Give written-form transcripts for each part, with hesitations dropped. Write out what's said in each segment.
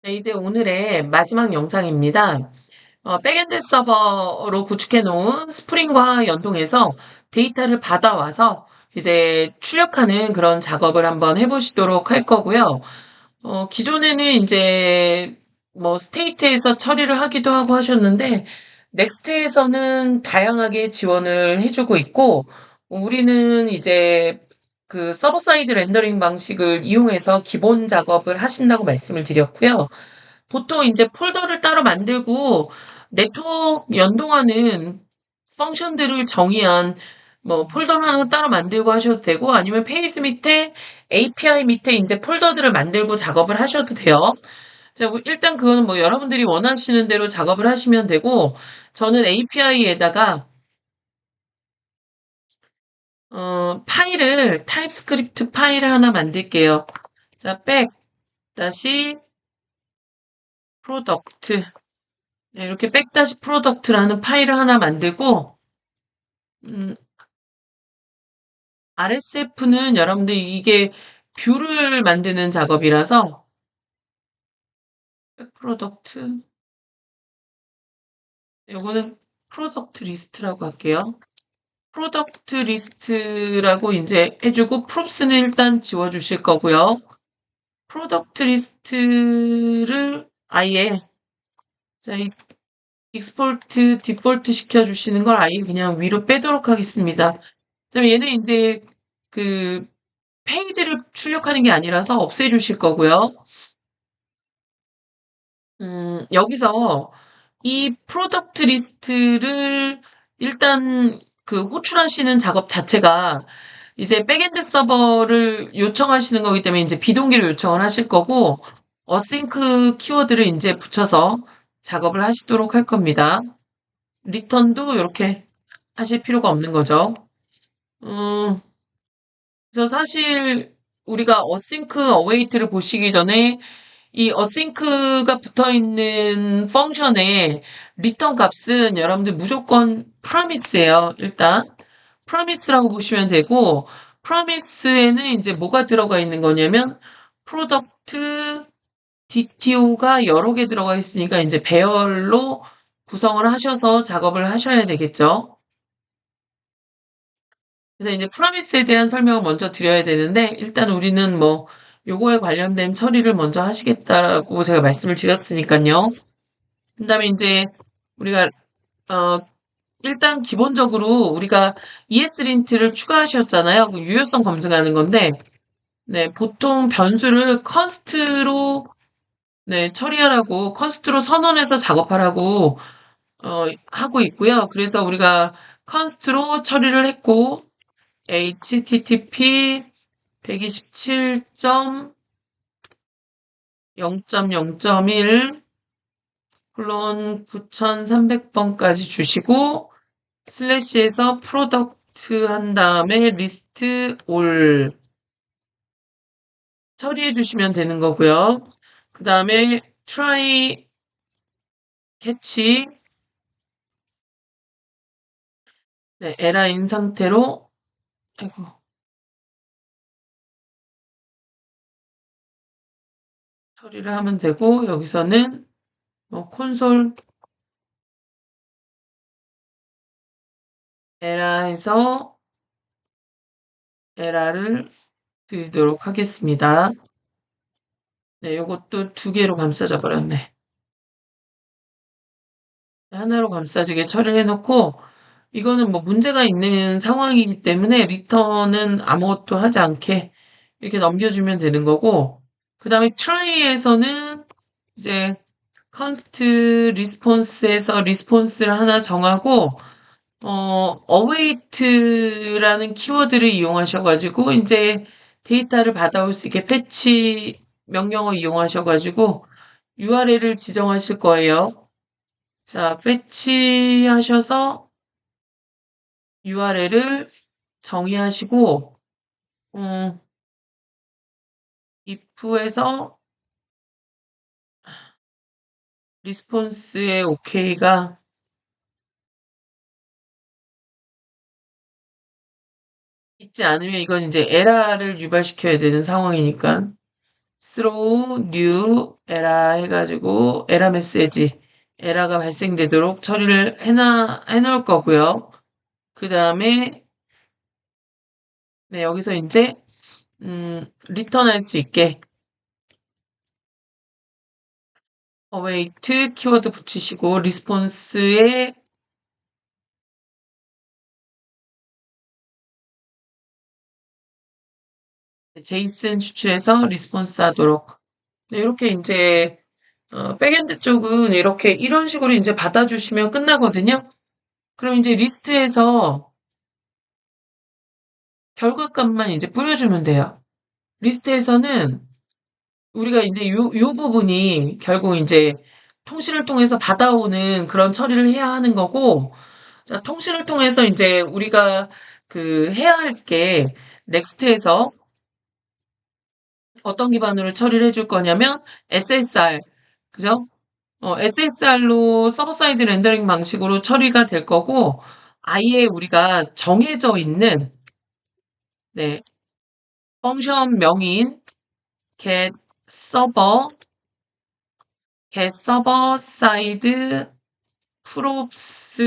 네, 이제 오늘의 마지막 영상입니다. 백엔드 서버로 구축해 놓은 스프링과 연동해서 데이터를 받아와서 이제 출력하는 그런 작업을 한번 해보시도록 할 거고요. 기존에는 이제 뭐 스테이트에서 처리를 하기도 하고 하셨는데 넥스트에서는 다양하게 지원을 해주고 있고 우리는 이제 그 서버 사이드 렌더링 방식을 이용해서 기본 작업을 하신다고 말씀을 드렸고요. 보통 이제 폴더를 따로 만들고 네트워크 연동하는 펑션들을 정의한 뭐 폴더를 하나 따로 만들고 하셔도 되고 아니면 페이지 밑에 API 밑에 이제 폴더들을 만들고 작업을 하셔도 돼요. 자, 뭐 일단 그거는 뭐 여러분들이 원하시는 대로 작업을 하시면 되고 저는 API에다가 파일을 타입스크립트 파일을 하나 만들게요. 자, 백 다시 프로덕트 네, 이렇게 백다시 프로덕트라는 파일을 하나 만들고 음, RSF는 여러분들 이게 뷰를 만드는 작업이라서 백 프로덕트 요거는 프로덕트 리스트라고 할게요. 프로덕트 리스트라고 이제 해주고 프롭스는 일단 지워주실 거고요. 프로덕트 리스트를 아예 자, 익스포트 디폴트 시켜주시는 걸 아예 그냥 위로 빼도록 하겠습니다. 그다음에 얘는 이제 그 페이지를 출력하는 게 아니라서 없애주실 거고요. 여기서 이 프로덕트 리스트를 일단 그 호출하시는 작업 자체가 이제 백엔드 서버를 요청하시는 거기 때문에 이제 비동기로 요청을 하실 거고 어싱크 키워드를 이제 붙여서 작업을 하시도록 할 겁니다. 리턴도 이렇게 하실 필요가 없는 거죠. 음, 그래서 사실 우리가 어싱크 어웨이트를 보시기 전에 이 어싱크가 붙어 있는 펑션의 리턴 값은 여러분들 무조건 프로미스예요. 일단 프로미스라고 보시면 되고 프로미스에는 이제 뭐가 들어가 있는 거냐면 프로덕트 DTO가 여러 개 들어가 있으니까 이제 배열로 구성을 하셔서 작업을 하셔야 되겠죠. 그래서 이제 프로미스에 대한 설명을 먼저 드려야 되는데 일단 우리는 뭐 요거에 관련된 처리를 먼저 하시겠다라고 제가 말씀을 드렸으니까요. 그다음에 이제 우리가 어 일단 기본적으로 우리가 ESLint를 추가하셨잖아요. 그 유효성 검증하는 건데 네, 보통 변수를 컨스트로 네, 처리하라고 컨스트로 선언해서 작업하라고 하고 있고요. 그래서 우리가 컨스트로 처리를 했고 HTTP 127.0.0.1 물론 9300번까지 주시고 슬래시에서 프로덕트 한 다음에 리스트 올 처리해 주시면 되는 거고요. 그 다음에 try 캐치 네, 에라인 상태로 아이고, 처리를 하면 되고 여기서는 뭐 콘솔 에라에서 에라를 드리도록 하겠습니다. 네, 요것도 두 개로 감싸져 버렸네. 하나로 감싸지게 처리를 해놓고 이거는 뭐 문제가 있는 상황이기 때문에 리턴은 아무것도 하지 않게 이렇게 넘겨주면 되는 거고 그 다음에 try에서는 이제 const response에서 response를 하나 정하고 await라는 키워드를 이용하셔가지고 이제 데이터를 받아올 수 있게 패치 명령어 이용하셔가지고 URL을 지정하실 거예요. 자, 패치하셔서 URL을 정의하시고, if에서 리스폰스의 OK가 있지 않으면 이건 이제 에러를 유발시켜야 되는 상황이니까. throw new 에라 해가지고 에라 메시지, 에라가 발생되도록 처리를 해놓을 거고요. 그 다음에 네, 여기서 이제 리턴할 수 있게 await 키워드 붙이시고 리스폰스에 제이슨 추출해서 리스폰스 하도록. 네, 이렇게 이제 백엔드 쪽은 이렇게 이런 식으로 이제 받아주시면 끝나거든요. 그럼 이제 리스트에서 결과값만 이제 뿌려주면 돼요. 리스트에서는 우리가 이제 요 부분이 결국 이제 통신을 통해서 받아오는 그런 처리를 해야 하는 거고, 자, 통신을 통해서 이제 우리가 그 해야 할 게 넥스트에서 어떤 기반으로 처리를 해줄 거냐면 SSR, 그죠? SSR로 서버 사이드 렌더링 방식으로 처리가 될 거고, 아예 우리가 정해져 있는, 네, 펑션 명인 get server, get server side props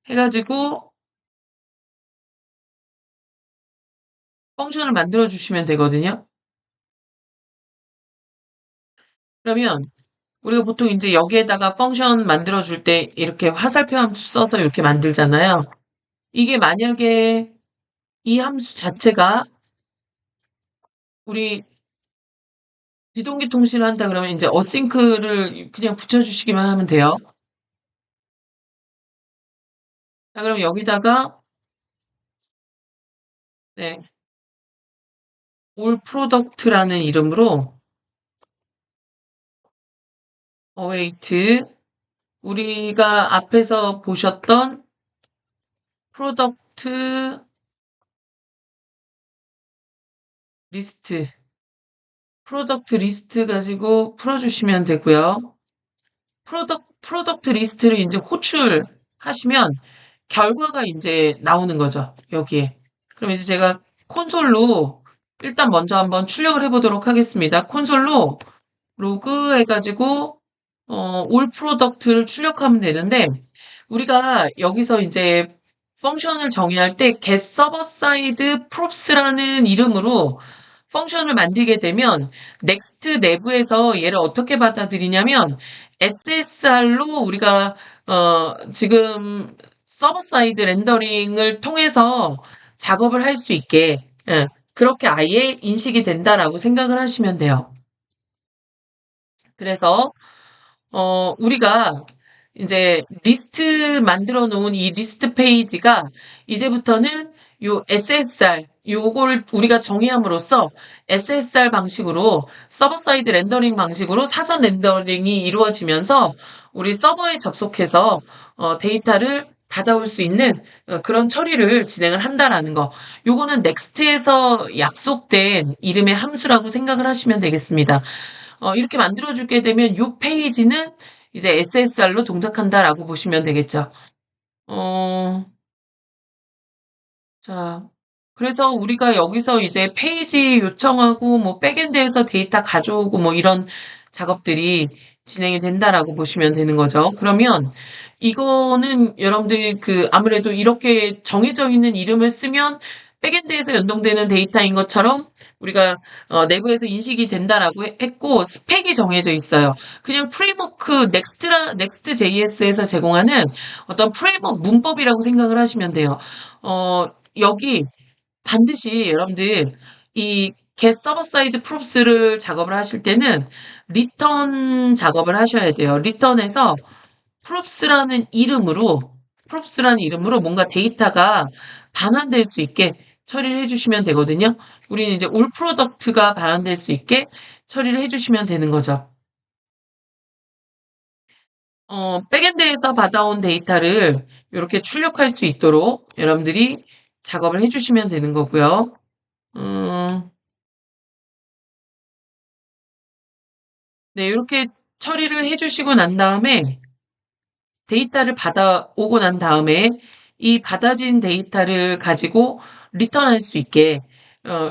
해가지고 펑션을 만들어 주시면 되거든요. 그러면 우리가 보통 이제 여기에다가 펑션 만들어 줄 때 이렇게 화살표 함수 써서 이렇게 만들잖아요. 이게 만약에 이 함수 자체가 우리 비동기 통신을 한다 그러면 이제 어싱크를 그냥 붙여주시기만 하면 돼요. 자, 그럼 여기다가 네, 올 프로덕트라는 이름으로 await 우리가 앞에서 보셨던 프로덕트 리스트, 프로덕트 리스트 가지고 풀어주시면 되고요. 프로덕트 리스트를 이제 호출하시면 결과가 이제 나오는 거죠. 여기에. 그럼 이제 제가 콘솔로 일단 먼저 한번 출력을 해보도록 하겠습니다. 콘솔로 로그 해가지고 올 프로덕트를 출력하면 되는데 우리가 여기서 이제 펑션을 정의할 때 get server side props라는 이름으로 펑션을 만들게 되면 next 내부에서 얘를 어떻게 받아들이냐면 SSR로 우리가 지금 서버 사이드 렌더링을 통해서 작업을 할 수 있게 그렇게 아예 인식이 된다라고 생각을 하시면 돼요. 그래서 우리가 이제 리스트 만들어 놓은 이 리스트 페이지가 이제부터는 요 SSR, 요걸 우리가 정의함으로써 SSR 방식으로 서버 사이드 렌더링 방식으로 사전 렌더링이 이루어지면서 우리 서버에 접속해서 데이터를 받아올 수 있는 그런 처리를 진행을 한다라는 거. 요거는 넥스트에서 약속된 이름의 함수라고 생각을 하시면 되겠습니다. 이렇게 만들어주게 되면 이 페이지는 이제 SSR로 동작한다라고 보시면 되겠죠. 어, 자, 그래서 우리가 여기서 이제 페이지 요청하고 뭐 백엔드에서 데이터 가져오고 뭐 이런 작업들이 진행이 된다라고 보시면 되는 거죠. 그러면 이거는 여러분들 그 아무래도 이렇게 정해져 있는 이름을 쓰면 백엔드에서 연동되는 데이터인 것처럼 우리가 내부에서 인식이 된다라고 했고 스펙이 정해져 있어요. 그냥 프레임워크 넥스트 JS에서 제공하는 어떤 프레임워크 문법이라고 생각을 하시면 돼요. 여기 반드시 여러분들 이 get server side props를 작업을 하실 때는 리턴 작업을 하셔야 돼요. 리턴에서 props라는 이름으로 뭔가 데이터가 반환될 수 있게 처리를 해주시면 되거든요. 우리는 이제 올 프로덕트가 반환될 수 있게 처리를 해주시면 되는 거죠. 백엔드에서 받아온 데이터를 이렇게 출력할 수 있도록 여러분들이 작업을 해주시면 되는 거고요. 네, 이렇게 처리를 해주시고 난 다음에 데이터를 받아오고 난 다음에 이 받아진 데이터를 가지고 리턴할 수 있게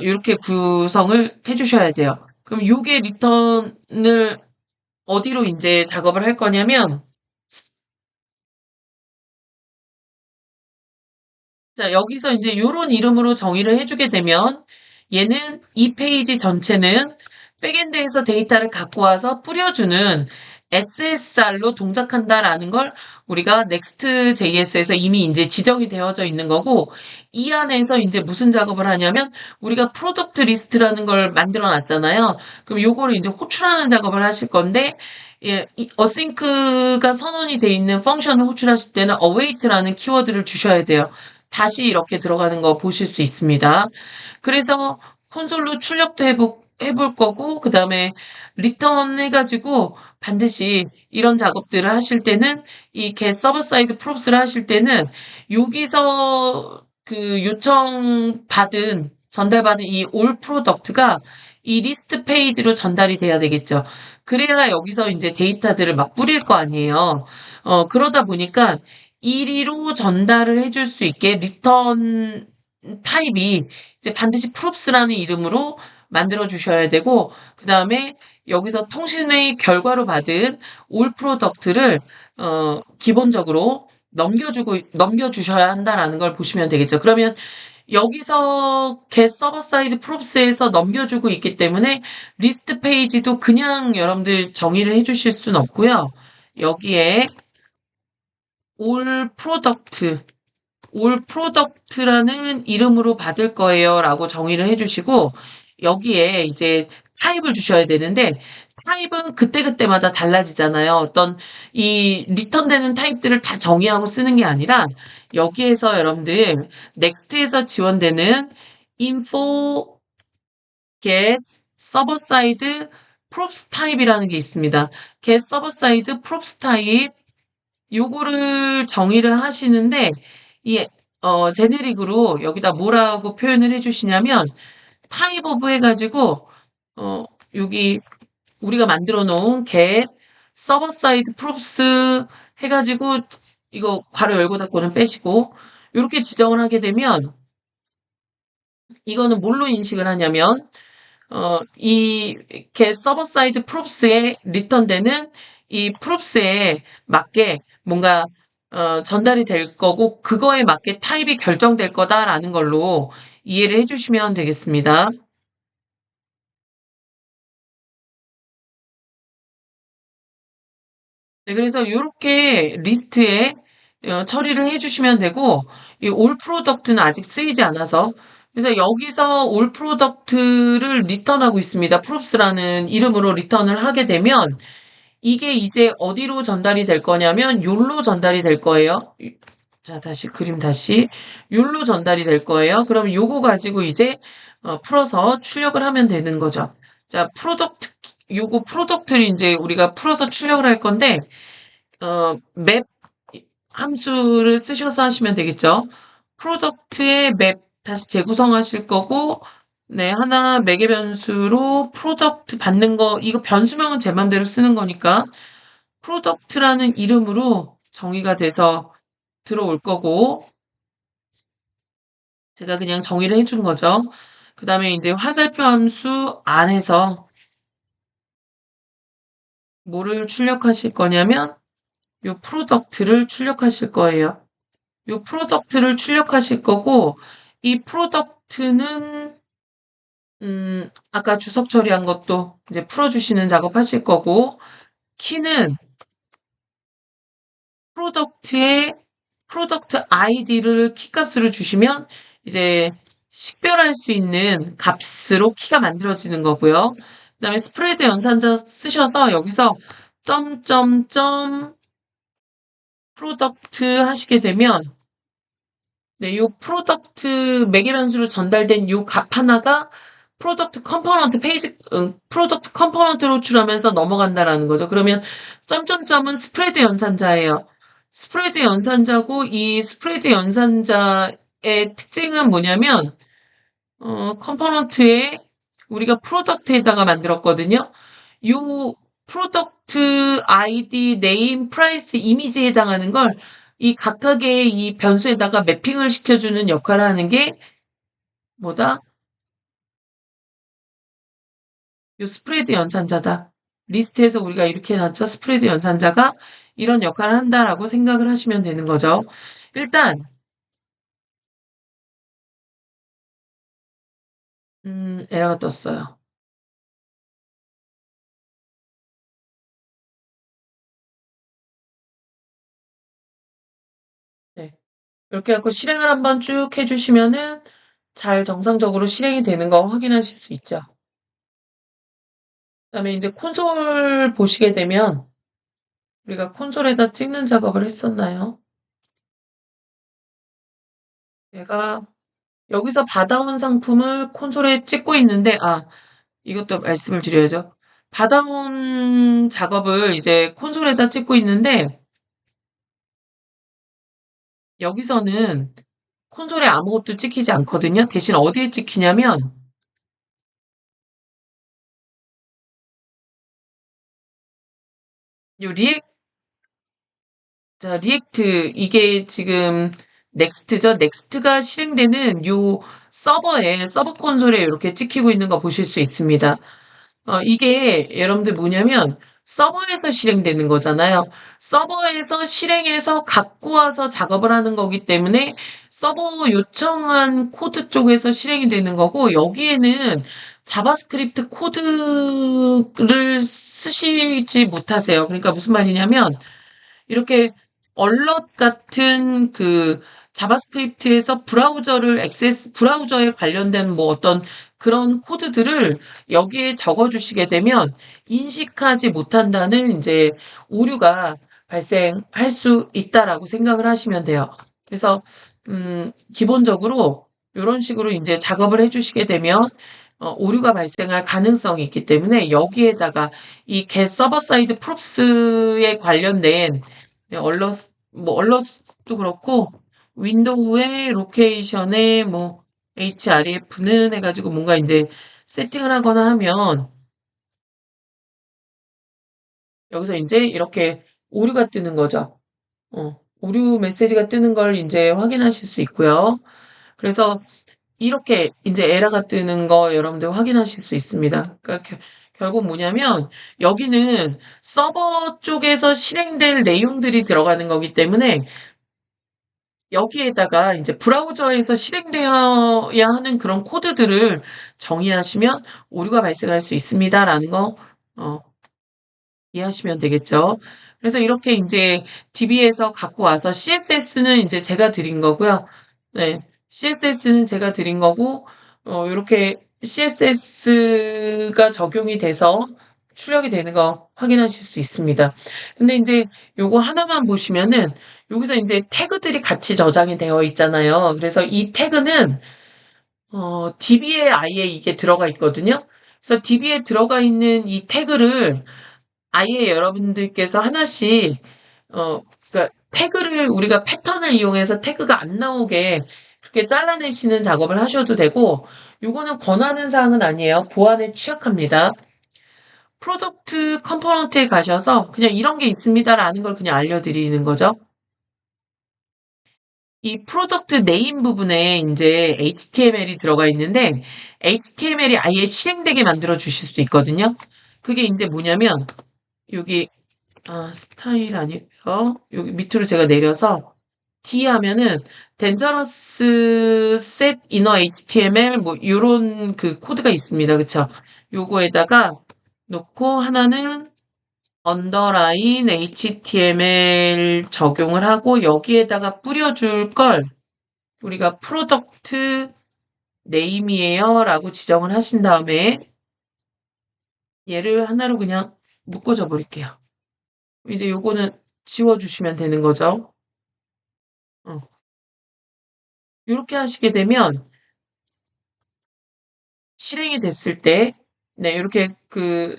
이렇게 구성을 해주셔야 돼요. 그럼 요게 리턴을 어디로 이제 작업을 할 거냐면, 자, 여기서 이제 요런 이름으로 정의를 해주게 되면 얘는 이 페이지 전체는 백엔드에서 데이터를 갖고 와서 뿌려주는 SSR로 동작한다라는 걸 우리가 Next.js에서 이미 이제 지정이 되어져 있는 거고, 이 안에서 이제 무슨 작업을 하냐면 우리가 프로덕트 리스트라는 걸 만들어 놨잖아요. 그럼 요거를 이제 호출하는 작업을 하실 건데, 예, 어싱크가 선언이 돼 있는 펑션을 호출하실 때는 await라는 키워드를 주셔야 돼요. 다시 이렇게 들어가는 거 보실 수 있습니다. 그래서 콘솔로 출력도 해볼 거고, 그 다음에 리턴 해가지고 반드시 이런 작업들을 하실 때는 이 get 서버 사이드 props를 하실 때는 여기서 그 전달받은 이 all product가 이 리스트 페이지로 전달이 돼야 되겠죠. 그래야 여기서 이제 데이터들을 막 뿌릴 거 아니에요. 그러다 보니까 1위로 전달을 해줄 수 있게 리턴 타입이 이제 반드시 props라는 이름으로 만들어 주셔야 되고, 그 다음에 여기서 통신의 결과로 받은 올 프로덕트를 기본적으로 넘겨주셔야 한다라는 걸 보시면 되겠죠. 그러면 여기서 get 서버 사이드 props에서 넘겨주고 있기 때문에 리스트 페이지도 그냥 여러분들 정의를 해주실 수는 없고요. 여기에 올 프로덕트 올 프로덕트라는 이름으로 받을 거예요 라고 정의를 해주시고, 여기에 이제 타입을 주셔야 되는데, 타입은 그때그때마다 달라지잖아요. 어떤 이 리턴되는 타입들을 다 정의하고 쓰는 게 아니라 여기에서 여러분들 넥스트에서 지원되는 info get server side props 타입이라는 게 있습니다. get server side props 타입 요거를 정의를 하시는데, 이 제네릭으로 여기다 뭐라고 표현을 해주시냐면 타입 오브 해가지고 어 여기 우리가 만들어 놓은 get 서버 사이드 props 해가지고 이거 괄호 열고 닫고는 빼시고 이렇게 지정을 하게 되면, 이거는 뭘로 인식을 하냐면 이 get 서버 사이드 props에 리턴되는 이 props에 맞게 뭔가 전달이 될 거고, 그거에 맞게 타입이 결정될 거다라는 걸로 이해를 해주시면 되겠습니다. 네, 그래서 이렇게 리스트에 처리를 해주시면 되고, 이 올 프로덕트는 아직 쓰이지 않아서, 그래서 여기서 올 프로덕트를 리턴하고 있습니다. props라는 이름으로 리턴을 하게 되면 이게 이제 어디로 전달이 될 거냐면 욜로 전달이 될 거예요. 자, 다시 그림 다시 욜로 전달이 될 거예요. 그럼 요거 가지고 이제 풀어서 출력을 하면 되는 거죠. 자, 요거 프로덕트를 이제 우리가 풀어서 출력을 할 건데, 맵 함수를 쓰셔서 하시면 되겠죠. 프로덕트의 맵 다시 재구성하실 거고, 네, 하나 매개 변수로 프로덕트 받는 거, 이거 변수명은 제 맘대로 쓰는 거니까 프로덕트라는 이름으로 정의가 돼서 들어올 거고, 제가 그냥 정의를 해준 거죠. 그 다음에 이제 화살표 함수 안에서 뭐를 출력하실 거냐면 요 프로덕트를 출력하실 거예요. 요 프로덕트를 출력하실 거고, 이 프로덕트는 아까 주석 처리한 것도 이제 풀어주시는 작업 하실 거고, 키는 프로덕트에 프로덕트 아이디를 키값으로 주시면 이제 식별할 수 있는 값으로 키가 만들어지는 거고요. 그다음에 스프레드 연산자 쓰셔서 여기서 점점점 프로덕트 하시게 되면, 네, 요 프로덕트 매개 변수로 전달된 요 값 하나가 프로덕트 컴포넌트로 출하면서 넘어간다라는 거죠. 그러면 점점점은 스프레드 연산자예요. 스프레드 연산자고, 이 스프레드 연산자의 특징은 뭐냐면 컴포넌트에 우리가 프로덕트에다가 만들었거든요. 요 프로덕트 아이디, 네임, 프라이스, 이미지에 해당하는 걸 이 각각의 이 변수에다가 매핑을 시켜주는 역할을 하는 게 뭐다? 요 스프레드 연산자다. 리스트에서 우리가 이렇게 해놨죠. 스프레드 연산자가 이런 역할을 한다라고 생각을 하시면 되는 거죠. 일단 에러가 떴어요. 네. 이렇게 해갖고 실행을 한번 쭉 해주시면은 잘 정상적으로 실행이 되는 거 확인하실 수 있죠. 그다음에 이제 콘솔 보시게 되면 우리가 콘솔에다 찍는 작업을 했었나요? 얘가 여기서 받아온 상품을 콘솔에 찍고 있는데, 이것도 말씀을 드려야죠. 받아온 작업을 이제 콘솔에다 찍고 있는데, 여기서는 콘솔에 아무것도 찍히지 않거든요. 대신 어디에 찍히냐면, 요 리액트, 이게 지금 넥스트죠. 넥스트가 실행되는 요 서버 콘솔에 이렇게 찍히고 있는 거 보실 수 있습니다. 이게 여러분들 뭐냐면 서버에서 실행되는 거잖아요. 서버에서 실행해서 갖고 와서 작업을 하는 거기 때문에 서버 요청한 코드 쪽에서 실행이 되는 거고 여기에는 자바스크립트 코드를 쓰시지 못하세요. 그러니까 무슨 말이냐면 이렇게 얼럿 같은 그 자바스크립트에서 브라우저에 관련된 뭐 어떤 그런 코드들을 여기에 적어주시게 되면 인식하지 못한다는 이제 오류가 발생할 수 있다라고 생각을 하시면 돼요. 그래서, 기본적으로 이런 식으로 이제 작업을 해주시게 되면 오류가 발생할 가능성이 있기 때문에 여기에다가 이 get 서버 사이드 props에 관련된 네, 얼러스도 그렇고, 윈도우의 로케이션에 뭐, href는 해가지고 뭔가 이제 세팅을 하거나 하면, 여기서 이제 이렇게 오류가 뜨는 거죠. 오류 메시지가 뜨는 걸 이제 확인하실 수 있고요. 그래서 이렇게 이제 에러가 뜨는 거 여러분들 확인하실 수 있습니다. 그러니까 결국 뭐냐면, 여기는 서버 쪽에서 실행될 내용들이 들어가는 거기 때문에, 여기에다가 이제 브라우저에서 실행되어야 하는 그런 코드들을 정의하시면 오류가 발생할 수 있습니다라는 거 어, 이해하시면 되겠죠. 그래서 이렇게 이제 DB에서 갖고 와서 CSS는 이제 제가 드린 거고요. 네, CSS는 제가 드린 거고 이렇게 CSS가 적용이 돼서 출력이 되는 거 확인하실 수 있습니다. 근데 이제 요거 하나만 보시면은 여기서 이제 태그들이 같이 저장이 되어 있잖아요. 그래서 이 태그는 DB에 아예 이게 들어가 있거든요. 그래서 DB에 들어가 있는 이 태그를 아예 여러분들께서 하나씩 그러니까 태그를 우리가 패턴을 이용해서 태그가 안 나오게 그렇게 잘라내시는 작업을 하셔도 되고 요거는 권하는 사항은 아니에요. 보안에 취약합니다. 프로덕트 컴포넌트에 가셔서 그냥 이런 게 있습니다라는 걸 그냥 알려드리는 거죠. 이 프로덕트 네임 부분에 이제 HTML이 들어가 있는데 HTML이 아예 실행되게 만들어 주실 수 있거든요. 그게 이제 뭐냐면 여기 스타일 아니고요. 여기 밑으로 제가 내려서 D 하면은 dangerous set inner HTML 뭐 요런 그 코드가 있습니다. 그쵸? 요거에다가 놓고 하나는 언더라인 HTML 적용을 하고 여기에다가 뿌려줄 걸 우리가 프로덕트 네임이에요 라고 지정을 하신 다음에 얘를 하나로 그냥 묶어줘 버릴게요. 이제 요거는 지워주시면 되는 거죠. 어. 이렇게 하시게 되면 실행이 됐을 때, 네, 이렇게 그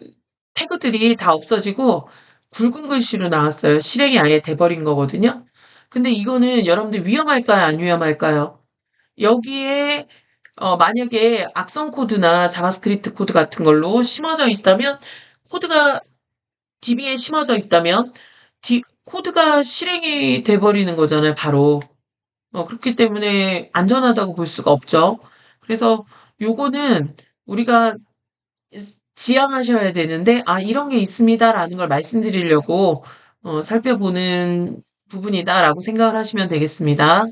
태그들이 다 없어지고 굵은 글씨로 나왔어요. 실행이 아예 돼버린 거거든요. 근데 이거는 여러분들 위험할까요? 안 위험할까요? 여기에 만약에 악성 코드나 자바스크립트 코드 같은 걸로 심어져 있다면 코드가 DB에 심어져 있다면 코드가 실행이 돼버리는 거잖아요, 바로. 그렇기 때문에 안전하다고 볼 수가 없죠. 그래서 요거는 우리가 지향하셔야 되는데, 아, 이런 게 있습니다라는 걸 말씀드리려고 살펴보는 부분이다라고 생각을 하시면 되겠습니다.